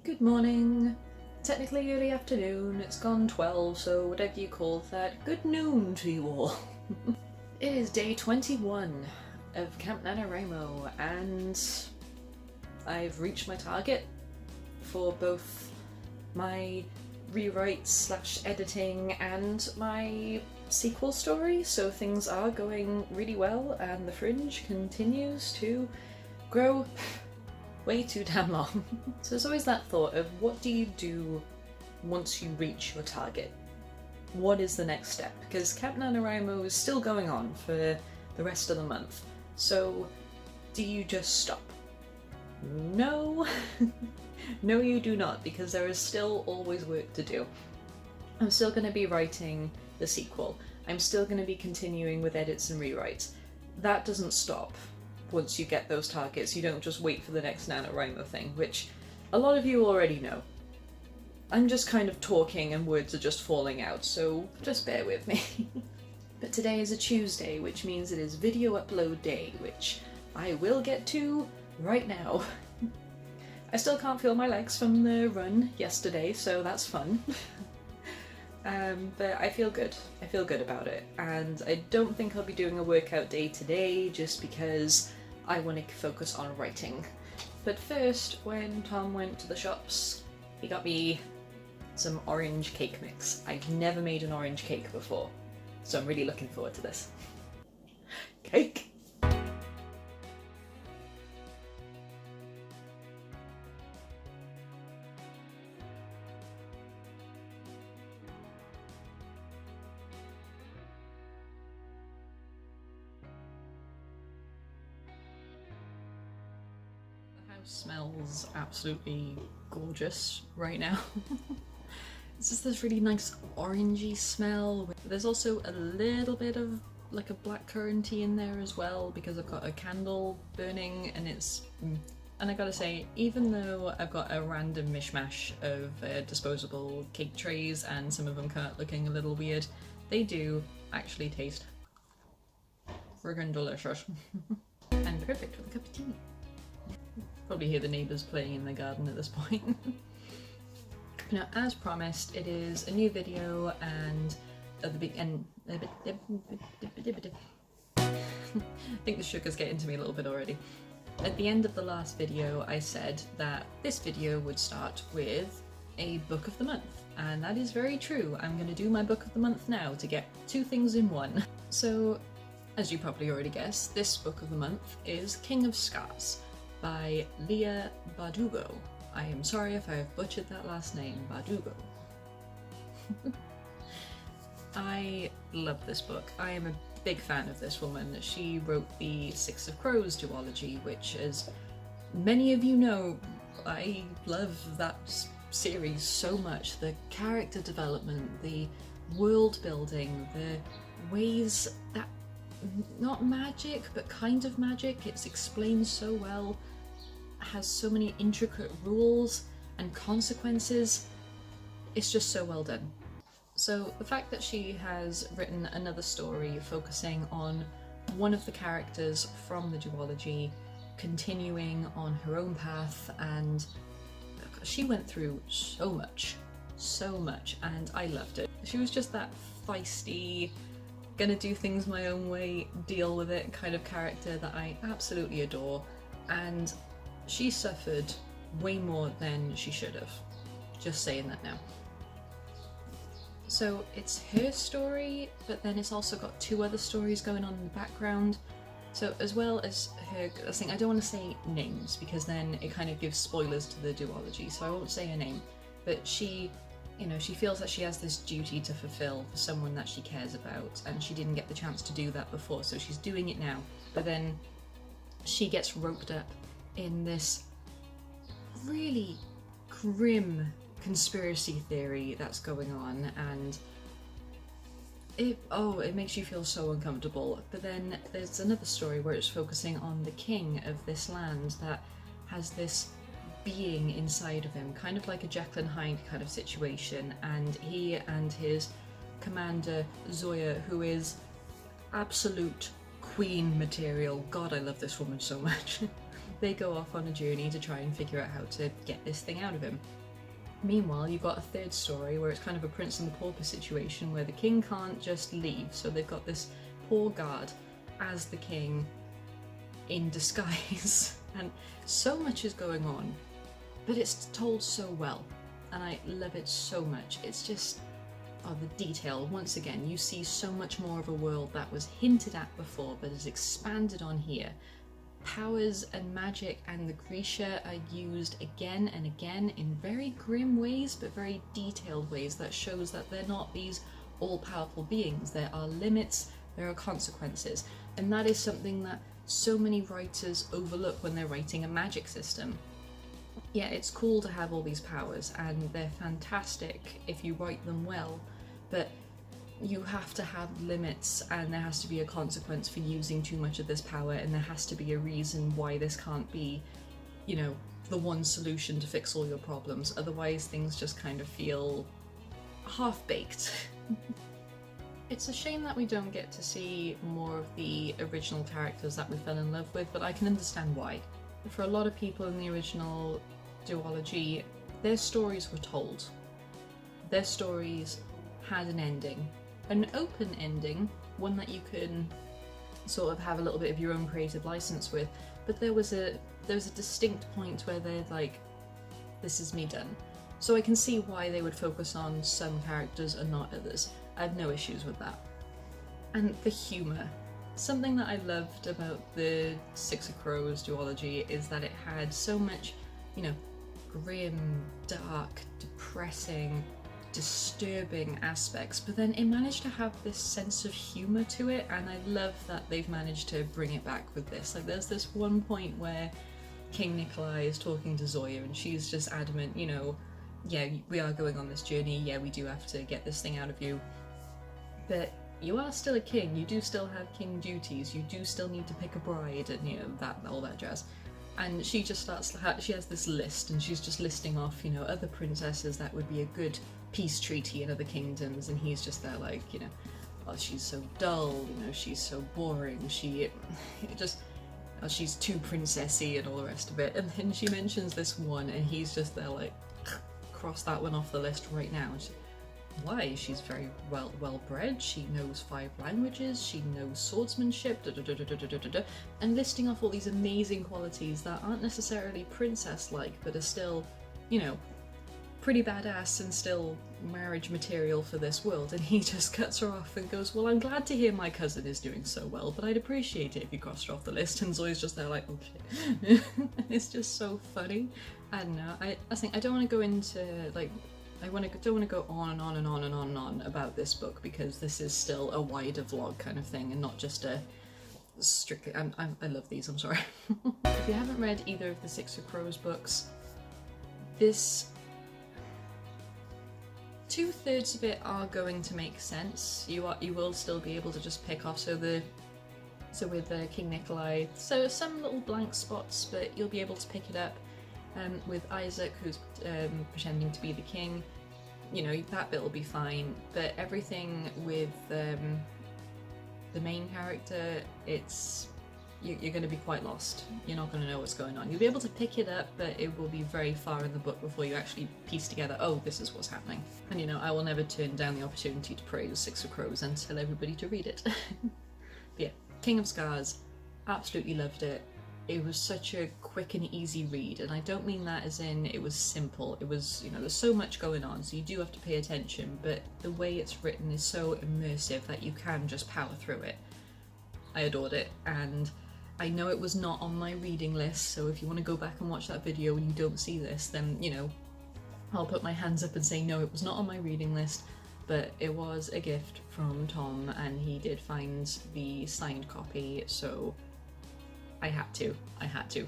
Good morning. Technically early afternoon, it's gone 12, so whatever you call that, good noon to you all. It is day 21 of Camp NaNoWriMo, and I've reached my target for both my rewrites slash editing and my sequel story, so things are going really well and the fringe continues to grow way too damn long. So there's always that thought of what do you do once you reach your target? What is the next step? Because Camp NaNoWriMo is still going on for the rest of the month. So do you just stop? No. No you do not, because there is still always work to do. I'm still going to be writing the sequel. I'm still going to be continuing with edits and rewrites. That doesn't stop. Once you get those targets, you don't just wait for the next NaNoWriMo thing, which a lot of you already know. I'm just kind of talking and words are just falling out, so just bear with me. But today is a Tuesday, which means it is video upload day, which I will get to right now. I still can't feel my legs from the run yesterday, so that's fun. But I feel good. I feel good about it. And I don't think I'll be doing a workout day today, just because I want to focus on writing. But first, when Tom went to the shops, he got me some orange cake mix. I've never made an orange cake before, so I'm really looking forward to this. Cake! Smells absolutely gorgeous right now. It's just this really nice orangey smell. There's also a little bit of like a blackcurranty in there as well, because I've got a candle burning and it's... And I gotta say, even though I've got a random mishmash of disposable cake trays and some of them come out looking a little weird, they do actually taste friggin' delicious. And perfect with a cup of tea. Probably hear the neighbours playing in the garden at this point. Now, as promised, it is a new video, and at the beginning, I think the sugar's getting to me a little bit already. At the end of the last video, I said that this video would start with a book of the month, and that is very true. I'm going to do my book of the month now to get two things in one. So, as you probably already guessed, this book of the month is King of Scars by Leah Bardugo. I am sorry if I have butchered that last name, Bardugo. I love this book. I am a big fan of this woman. She wrote the Six of Crows duology, which, as many of you know, I love that series so much. The character development, the world building, the ways that not magic, but kind of magic. It's explained so well, has so many intricate rules and consequences. It's just so well done. So the fact that she has written another story focusing on one of the characters from the duology, continuing on her own path, and she went through so much, and I loved it. She was just that feisty, gonna do things my own way, deal with it kind of character that I absolutely adore, and she suffered way more than she should have. Just saying that now. So it's her story, but then it's also got two other stories going on in the background. So as well as her, I don't want to say names because then it kind of gives spoilers to the duology, so I won't say her name, but she, you know, she feels that she has this duty to fulfill for someone that she cares about, and she didn't get the chance to do that before, so she's doing it now. But then she gets roped up in this really grim conspiracy theory that's going on, and it makes you feel so uncomfortable. But then there's another story where it's focusing on the king of this land that has this being inside of him, kind of like a Jekyll and Hyde kind of situation, and he and his commander Zoya, who is absolute queen material. God, I love this woman so much. they go off on a journey to try and figure out how to get this thing out of him. Meanwhile, you've got a third story where it's kind of a Prince and the Pauper situation where the king can't just leave, so they've got this poor guard as the king in disguise. And so much is going on, but it's told so well, and I love it so much. It's just, oh, the detail. Once again, you see so much more of a world that was hinted at before but is expanded on here. Powers and magic and the Grisha are used again and again in very grim ways, but very detailed ways that shows that they're not these all-powerful beings. There are limits, there are consequences, and that is something that so many writers overlook when they're writing a magic system. Yeah, it's cool to have all these powers, and they're fantastic if you write them well, but you have to have limits, and there has to be a consequence for using too much of this power, and there has to be a reason why this can't be, you know, the one solution to fix all your problems. Otherwise things just kind of feel half-baked. It's a shame that we don't get to see more of the original characters that we fell in love with, but I can understand why. For a lot of people in the original duology, their stories were told. Their stories had an ending. An open ending, one that you can sort of have a little bit of your own creative license with, but there was a distinct point where they're like, this is me done. So I can see why they would focus on some characters and not others. I have no issues with that. And the humour. Something that I loved about the Six of Crows duology is that it had so much, you know, grim, dark, depressing, disturbing aspects, but then it managed to have this sense of humour to it, and I love that they've managed to bring it back with this. Like, there's this one point where King Nikolai is talking to Zoya and she's just adamant, you know, yeah, we are going on this journey, yeah, we do have to get this thing out of you, but you are still a king, you do still have king duties, you do still need to pick a bride, and, you know, that, all that jazz. And she just starts, she has this list, and she's just listing off, you know, other princesses that would be a good peace treaty in other kingdoms, and he's just there like, you know, oh, she's so dull, you know, she's so boring, she's too princessy and all the rest of it. And then she mentions this one, and he's just there like, cross that one off the list right now. And why? She's very well bred, she knows 5 languages, she knows swordsmanship, and listing off all these amazing qualities that aren't necessarily princess-like, but are still, you know, pretty badass and still marriage material for this world. And he just cuts her off and goes, well, I'm glad to hear my cousin is doing so well, but I'd appreciate it if you crossed her off the list. And Zoe's just there like, oh shit. It's just so funny. I don't know, I think I don't want to go into, like, don't want to go on and on and on and on and on about this book, because this is still a wider vlog kind of thing and not just a strictly, I love these, I'm sorry. If you haven't read either of the Six of Crows books, this 2/3 of it are going to make sense. You will still be able to just pick off, so with King Nikolai, so some little blank spots, but you'll be able to pick it up. With Isaac, who's pretending to be the king, you know, that bit will be fine, but everything with the main character, you're going to be quite lost. You're not going to know what's going on. You'll be able to pick it up, but it will be very far in the book before you actually piece together, oh, this is what's happening. And, you know, I will never turn down the opportunity to praise Six of Crows and tell everybody to read it. But yeah, King of Scars, absolutely loved it. It was such a quick and easy read, and I don't mean that as in it was simple. It was, you know, there's so much going on, so you do have to pay attention, but the way it's written is so immersive that you can just power through it. I adored it, and I know it was not on my reading list, so if you want to go back and watch that video and you don't see this, then, you know, I'll put my hands up and say no, it was not on my reading list, but it was a gift from Tom, and he did find the signed copy, so I had to.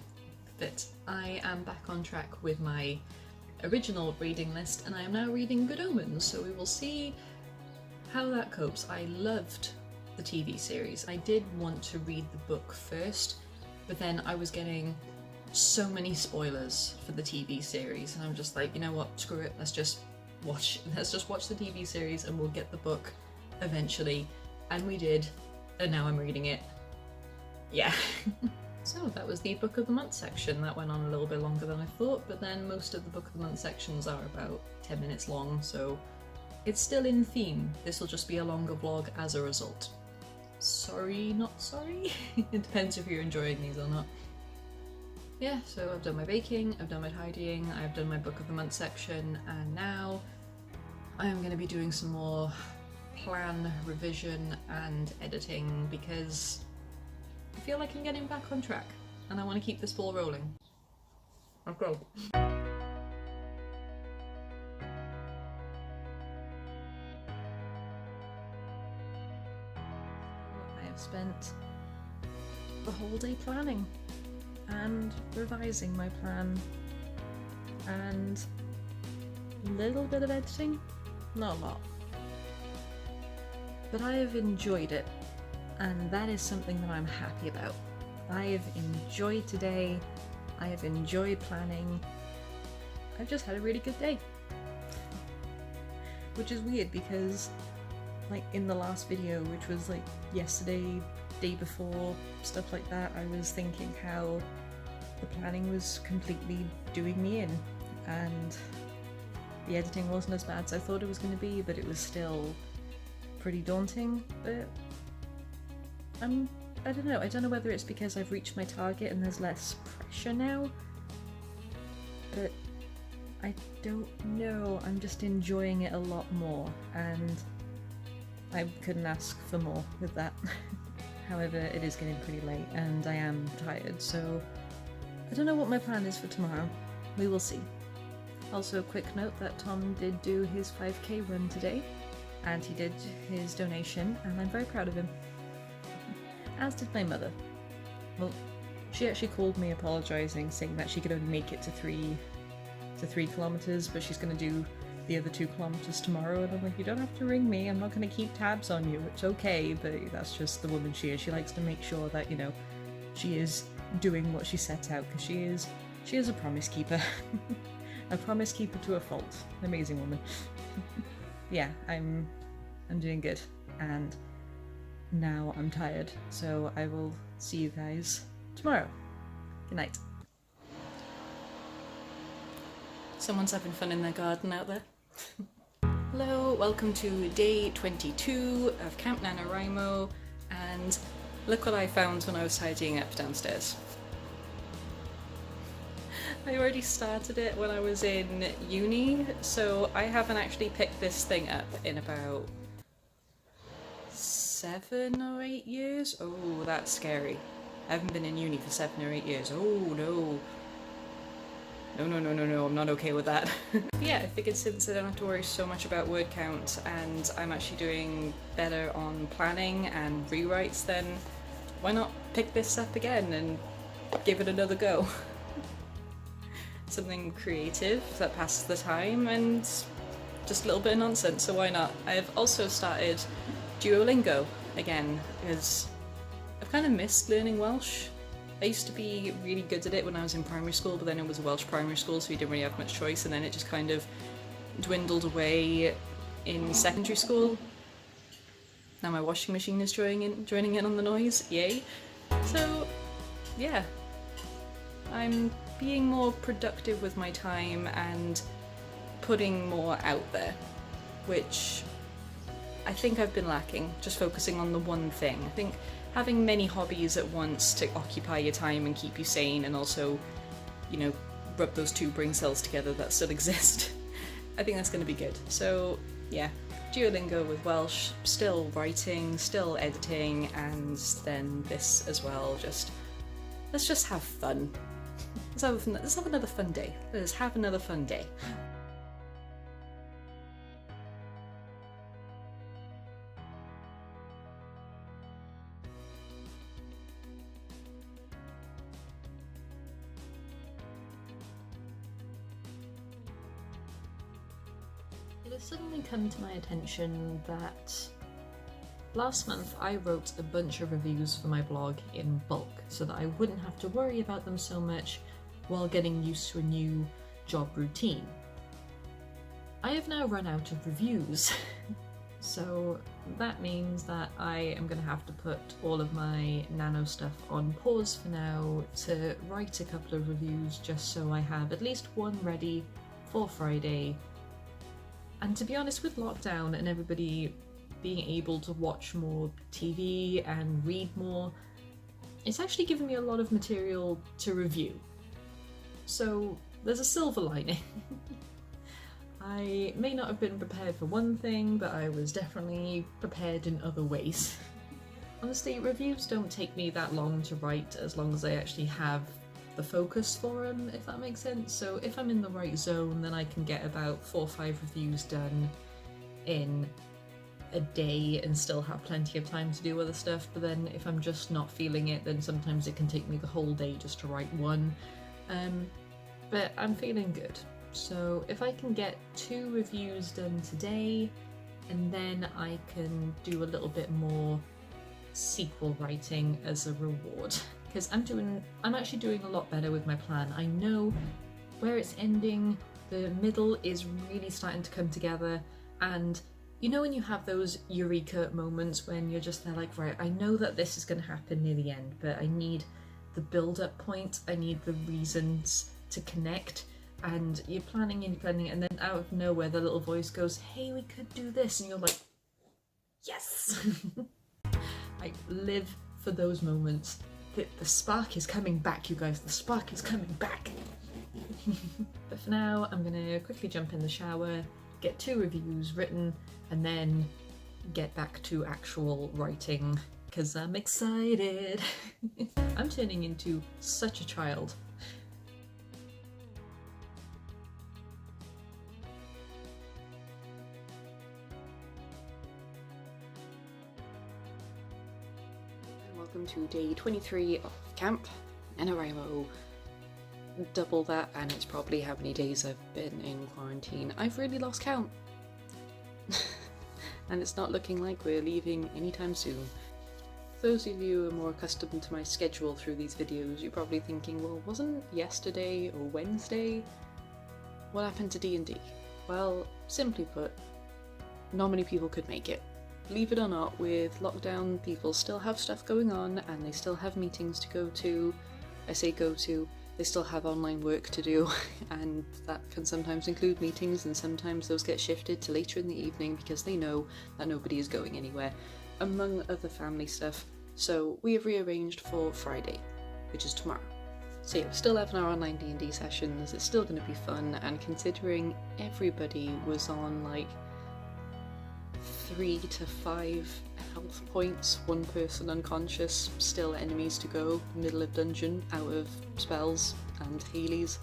But I am back on track with my original reading list, and I am now reading Good Omens, so we will see how that copes. I loved the TV series. I did want to read the book first, but then I was getting so many spoilers for the TV series, and I'm just like, you know what, screw it, let's just watch the TV series and we'll get the book eventually. And we did, and now I'm reading it. Yeah. So that was the Book of the Month section. That went on a little bit longer than I thought, but then most of the Book of the Month sections are about 10 minutes long, so it's still in theme. This will just be a longer vlog as a result. Sorry, not sorry. It depends if you're enjoying these or not. Yeah, so I've done my baking, I've done my tidying, I've done my Book of the Month section, and now I am going to be doing some more plan, revision, and editing because I feel like I'm getting back on track and I want to keep this ball rolling. I'll go. I have spent the whole day planning and revising my plan and a little bit of editing, not a lot. But I have enjoyed it, and that is something that I'm happy about. I have enjoyed today, I have enjoyed planning, I've just had a really good day. Which is weird because, like, in the last video, which was like yesterday, day before, stuff like that, I was thinking how the planning was completely doing me in, and the editing wasn't as bad as I thought it was going to be, but it was still pretty daunting. But I don't know whether it's because I've reached my target and there's less pressure now, but I don't know, I'm just enjoying it a lot more, and I couldn't ask for more with that. However, it is getting pretty late and I am tired, so I don't know what my plan is for tomorrow. We will see. Also, quick note that Tom did do his 5k run today, and he did his donation, and I'm very proud of him. As did my mother. Well, she actually called me apologising, saying that she could only make it to 3 kilometres, but she's going to do the other 2 kilometres tomorrow, and I'm like, you don't have to ring me, I'm not going to keep tabs on you, it's okay, but that's just the woman she is. She likes to make sure that, you know, she is doing what she sets out, because she is a promise keeper. A promise keeper to a fault. An amazing woman. Yeah, I'm doing good, and now I'm tired, so I will see you guys tomorrow. Good night. Someone's having fun in their garden out there. Hello, welcome to day 22 of Camp NaNoWriMo, and look what I found when I was tidying up downstairs. I already started it when I was in uni, so I haven't actually picked this thing up in about 7 or 8 years. Oh, that's scary. I haven't been in uni for 7 or 8 years. Oh no. No, I'm not okay with that. Yeah, I figured since I don't have to worry so much about word count and I'm actually doing better on planning and rewrites, then why not pick this up again and give it another go? Something creative that passes the time and just a little bit of nonsense, so why not? I've also started Duolingo again because I've kind of missed learning Welsh. I used to be really good at it when I was in primary school, but then it was a Welsh primary school, so you didn't really have much choice, and then it just kind of dwindled away in secondary school. Now my washing machine is joining in on the noise, yay! So yeah, I'm being more productive with my time and putting more out there, which I think I've been lacking, just focusing on the one thing. I think having many hobbies at once to occupy your time and keep you sane, and also, you know, rub those 2 brain cells together that still exist, I think that's going to be good. So yeah, Duolingo with Welsh, still writing, still editing, and then this as well. Let's just have fun. Let's have another fun day. Let's have another fun day. It has suddenly come to my attention that last month I wrote a bunch of reviews for my blog in bulk so that I wouldn't have to worry about them so much while getting used to a new job routine. I have now run out of reviews. So that means that I am going to have to put all of my Nano stuff on pause for now to write a couple of reviews just so I have at least one ready for Friday. And to be honest, with lockdown and everybody being able to watch more TV and read more, it's actually given me a lot of material to review. So there's a silver lining. I may not have been prepared for one thing, but I was definitely prepared in other ways. Honestly, reviews don't take me that long to write as long as I actually have the focus for them, if that makes sense. So if I'm in the right zone, then I can get about 4 or 5 reviews done in a day and still have plenty of time to do other stuff. But then if I'm just not feeling it, then sometimes it can take me the whole day just to write one. But I'm feeling good. So if I can get 2 reviews done today, and then I can do a little bit more sequel writing as a reward. Because I'm actually doing a lot better with my plan. I know where it's ending, the middle is really starting to come together, and you know when you have those eureka moments when you're just there like, right, I know that this is going to happen near the end, but I need the build-up point, I need the reasons to connect. And you're planning and planning, and then out of nowhere the little voice goes, hey, we could do this, and you're like, yes! I live for those moments. The spark is coming back, you guys, the spark is coming back! But for now, I'm gonna quickly jump in the shower, get 2 reviews written, and then get back to actual writing, because I'm excited! I'm turning into such a child. Welcome to day 23 of camp, NaNoWriMo. Double that, and it's probably how many days I've been in quarantine. I've really lost count. And it's not looking like we're leaving anytime soon. Those of you who are more accustomed to my schedule through these videos, you're probably thinking, well, wasn't yesterday or Wednesday? What happened to D&D? Well, simply put, not many people could make it. Believe it or not, with lockdown, people still have stuff going on and they still have meetings to go to. I say go to, they still have online work to do, and that can sometimes include meetings, and sometimes those get shifted to later in the evening because they know that nobody is going anywhere, among other family stuff. So we have rearranged for Friday, which is tomorrow. So yeah, we're still having our online D&D sessions, it's still going to be fun, and considering everybody was on like 3 to 5 health points, 1 person unconscious, still enemies to go, middle of dungeon, out of spells and healies,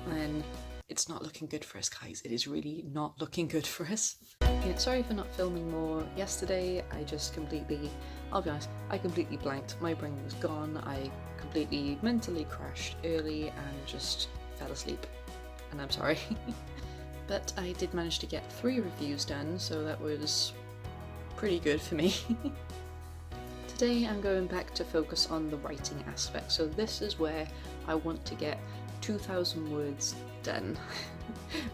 then it's not looking good for us, guys. It is really not looking good for us. Yeah, sorry for not filming more yesterday. I just completely, I'll be honest, I completely blanked. My brain was gone. I completely mentally crashed early and just fell asleep. And I'm sorry. But I did manage to get 3 reviews done, so that was pretty good for me. Today I'm going back to focus on the writing aspect, so this is where I want to get 2,000 words done.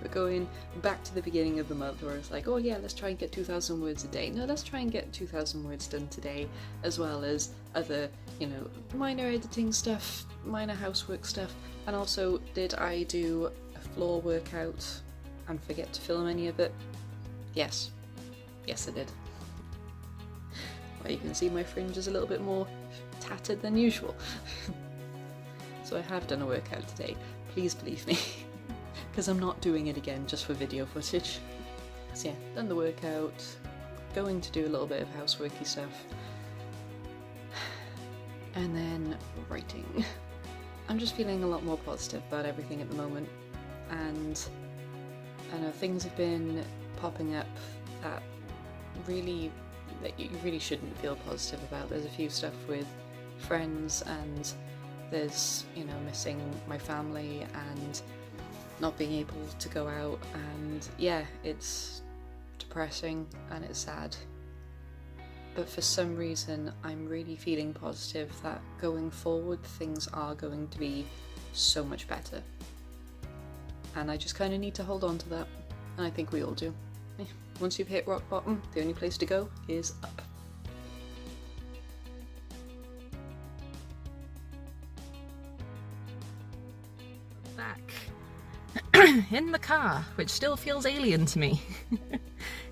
We're going back to the beginning of the month where it's like, oh yeah, let's try and get 2,000 words a day. No, let's try and get 2,000 words done today, as well as other, you know, minor editing stuff, minor housework stuff, and also did I do a floor workout and forget to film any of it? Yes. Yes, I did. Well, you can see my fringe is a little bit more tattered than usual. So I have done a workout today. Please believe me. Because I'm not doing it again just for video footage. So yeah, done the workout, going to do a little bit of houseworky stuff, and then writing. I'm just feeling a lot more positive about everything at the moment, and I know things have been popping up that you really shouldn't feel positive about. There's a few stuff with friends, and there's, you know, missing my family and not being able to go out, and yeah, it's depressing and it's sad. But for some reason, I'm really feeling positive that going forward, things are going to be so much better. And I just kind of need to hold on to that, and I think we all do. Once you've hit rock bottom, the only place to go is up. Back in the car, which still feels alien to me.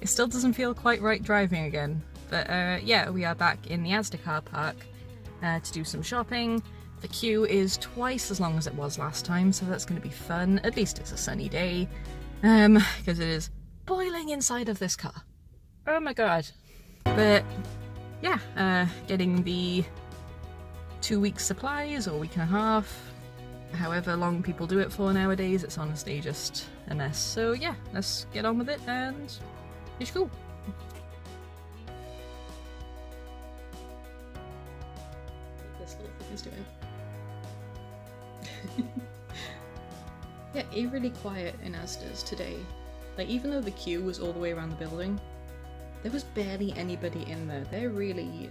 It still doesn't feel quite right driving again. But yeah, we are back in the Asda car park to do some shopping. The queue is twice as long as it was last time, so that's going to be fun. At least it's a sunny day, because it is boiling inside of this car. Oh my god. But yeah, getting the 2 weeks supplies, or week and a half, however long people do it for nowadays, it's honestly just a mess. So yeah, let's get on with it and it's cool. This little thing is doing. Yeah, eerily quiet in Asda's today. Like, even though the queue was all the way around the building, there was barely anybody in there. They're really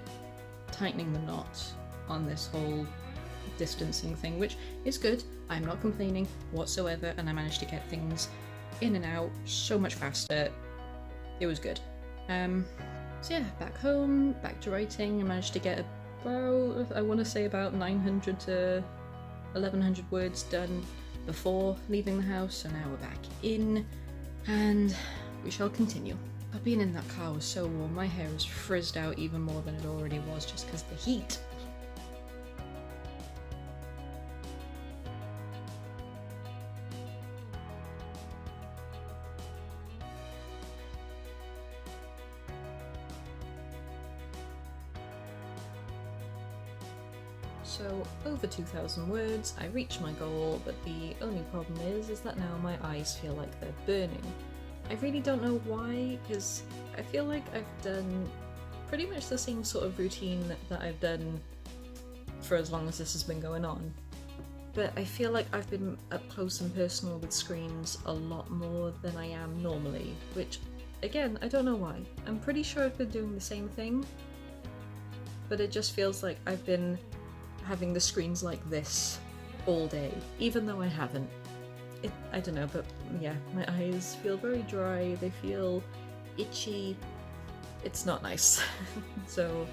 tightening the knot on this whole distancing thing, which is good. I'm not complaining whatsoever, and I managed to get things in and out so much faster. It was good. So yeah, back home, back to writing. I managed to get about, I want to say about 900 to 1100 words done before leaving the house, so now we're back in, and we shall continue. But being in that car was so warm, my hair is frizzed out even more than it already was just because of the heat. So over 2,000 words, I reached my goal, but the only problem is that now my eyes feel like they're burning. I really don't know why, because I feel like I've done pretty much the same sort of routine that I've done for as long as this has been going on. But I feel like I've been up close and personal with screens a lot more than I am normally, which, again, I don't know why. I'm pretty sure I've been doing the same thing, but it just feels like I've been having the screens like this all day, even though I haven't. I don't know, but yeah, my eyes feel very dry, they feel itchy. It's not nice. So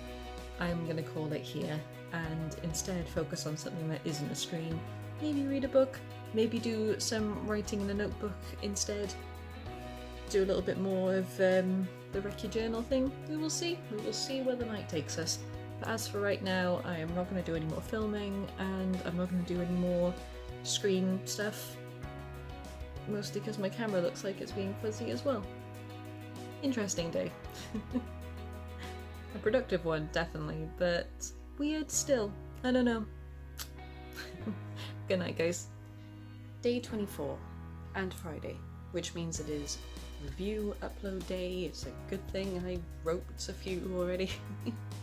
I'm gonna call it here and instead focus on something that isn't a screen. Maybe read a book, maybe do some writing in a notebook instead. Do a little bit more of the Recce Journal thing. We will see where the night takes us. But as for right now, I am not going to do any more filming, and I'm not going to do any more screen stuff. Mostly because my camera looks like it's being fuzzy as well. Interesting day. A productive one, definitely, but weird still. I don't know. Good night, guys. Day 24, and Friday, which means it is review upload day. It's a good thing I wrote a few already.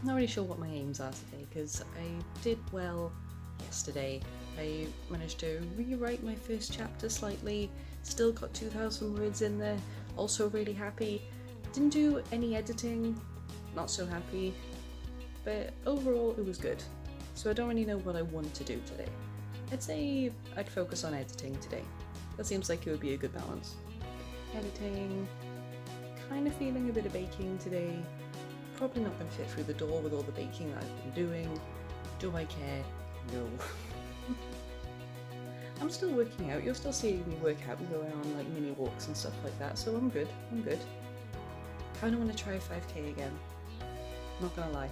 Not really sure what my aims are today, because I did well yesterday. I managed to rewrite my first chapter slightly, still got 2,000 words in there, also really happy. Didn't do any editing, not so happy, but overall it was good. So I don't really know what I want to do today. I'd say I'd focus on editing today. That seems like it would be a good balance. Editing, kind of feeling a bit of baking today. Probably not going to fit through the door with all the baking that I've been doing. Do I care? No. I'm still working out. You're still seeing me work out and go on like mini walks and stuff like that, so I'm good. I'm good. Kind of want to try 5k again. Not gonna lie.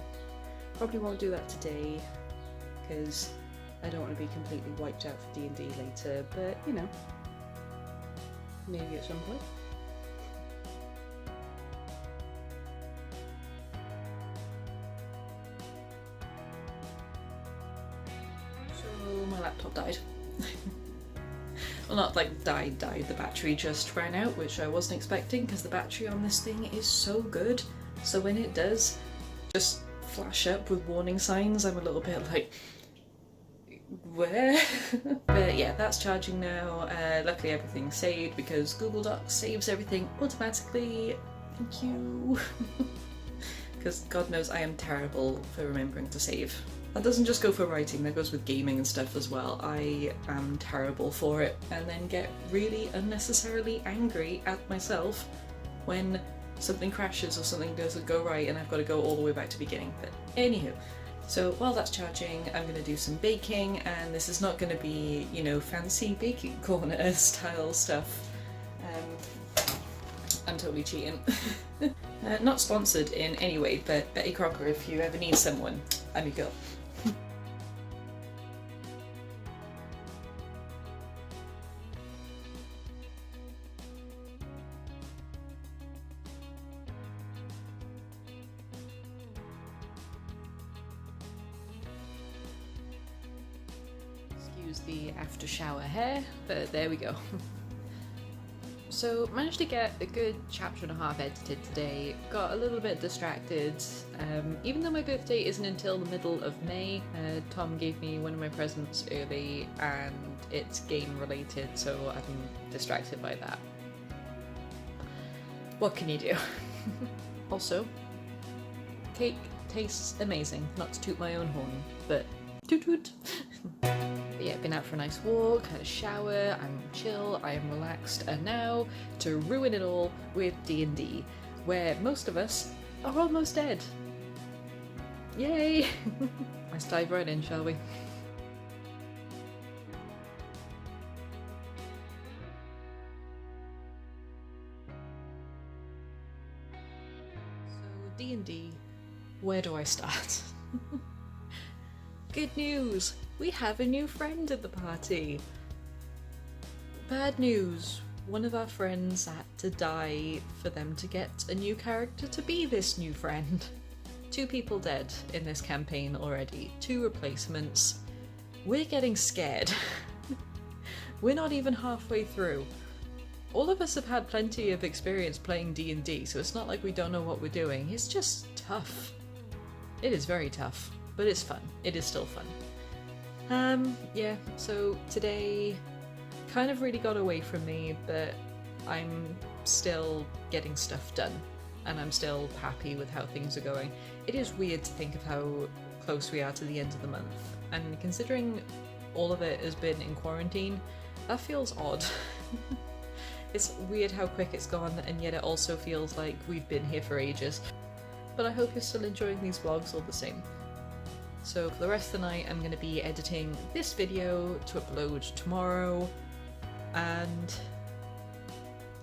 Probably won't do that today because I don't want to be completely wiped out for D&D later, but you know, maybe at some point. So my laptop died. Well, not like died, the battery just ran out, which I wasn't expecting because the battery on this thing is so good. So when it does just flash up with warning signs, I'm a little bit like, where? But yeah, that's charging now. Luckily everything's saved because Google Docs saves everything automatically. Thank you. Because God knows I am terrible for remembering to save. That doesn't just go for writing, that goes with gaming and stuff as well. I am terrible for it, and then get really unnecessarily angry at myself when something crashes or something doesn't go right and I've got to go all the way back to the beginning. But anywho, so while that's charging, I'm going to do some baking, and this is not going to be, you know, fancy baking corner style stuff. I'm totally cheating. Not sponsored in any way, but Betty Crocker, if you ever need someone, I'm your girl. Excuse the after shower hair, but there we go. So managed to get a good chapter and a half edited today, got a little bit distracted. Even though my birthday isn't until the middle of May, Tom gave me one of my presents early and it's game related, so I've been distracted by that. What can you do? Also, cake tastes amazing, not to toot my own horn, but toot toot. But yeah, been out for a nice walk, had a shower, I'm chill, I am relaxed, and now to ruin it all with D&D, where most of us are almost dead. Yay! Let's dive right in, shall we? So D&D, where do I start? Good news! We have a new friend at the party! Bad news! One of our friends had to die for them to get a new character to be this new friend. 2 people dead in this campaign already, 2 replacements. We're getting scared. We're not even halfway through. All of us have had plenty of experience playing D&D, so it's not like we don't know what we're doing. It's just tough. It is very tough. But it's fun. It is still fun. Yeah, so today kind of really got away from me, but I'm still getting stuff done, and I'm still happy with how things are going. It is weird to think of how close we are to the end of the month, and considering all of it has been in quarantine, that feels odd. It's weird how quick it's gone, and yet it also feels like we've been here for ages. But I hope you're still enjoying these vlogs all the same. So for the rest of the night I'm going to be editing this video to upload tomorrow, and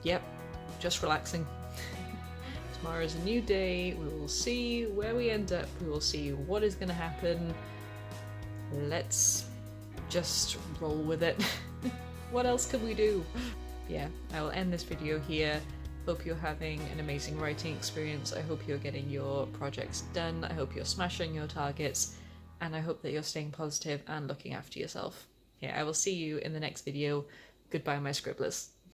yep, just relaxing. Tomorrow is a new day, we will see where we end up, we will see what is going to happen. Let's just roll with it. What else can we do? Yeah, I will end this video here. Hope you're having an amazing writing experience, I hope you're getting your projects done, I hope you're smashing your targets, and I hope that you're staying positive and looking after yourself. Yeah, I will see you in the next video. Goodbye, my scribblers.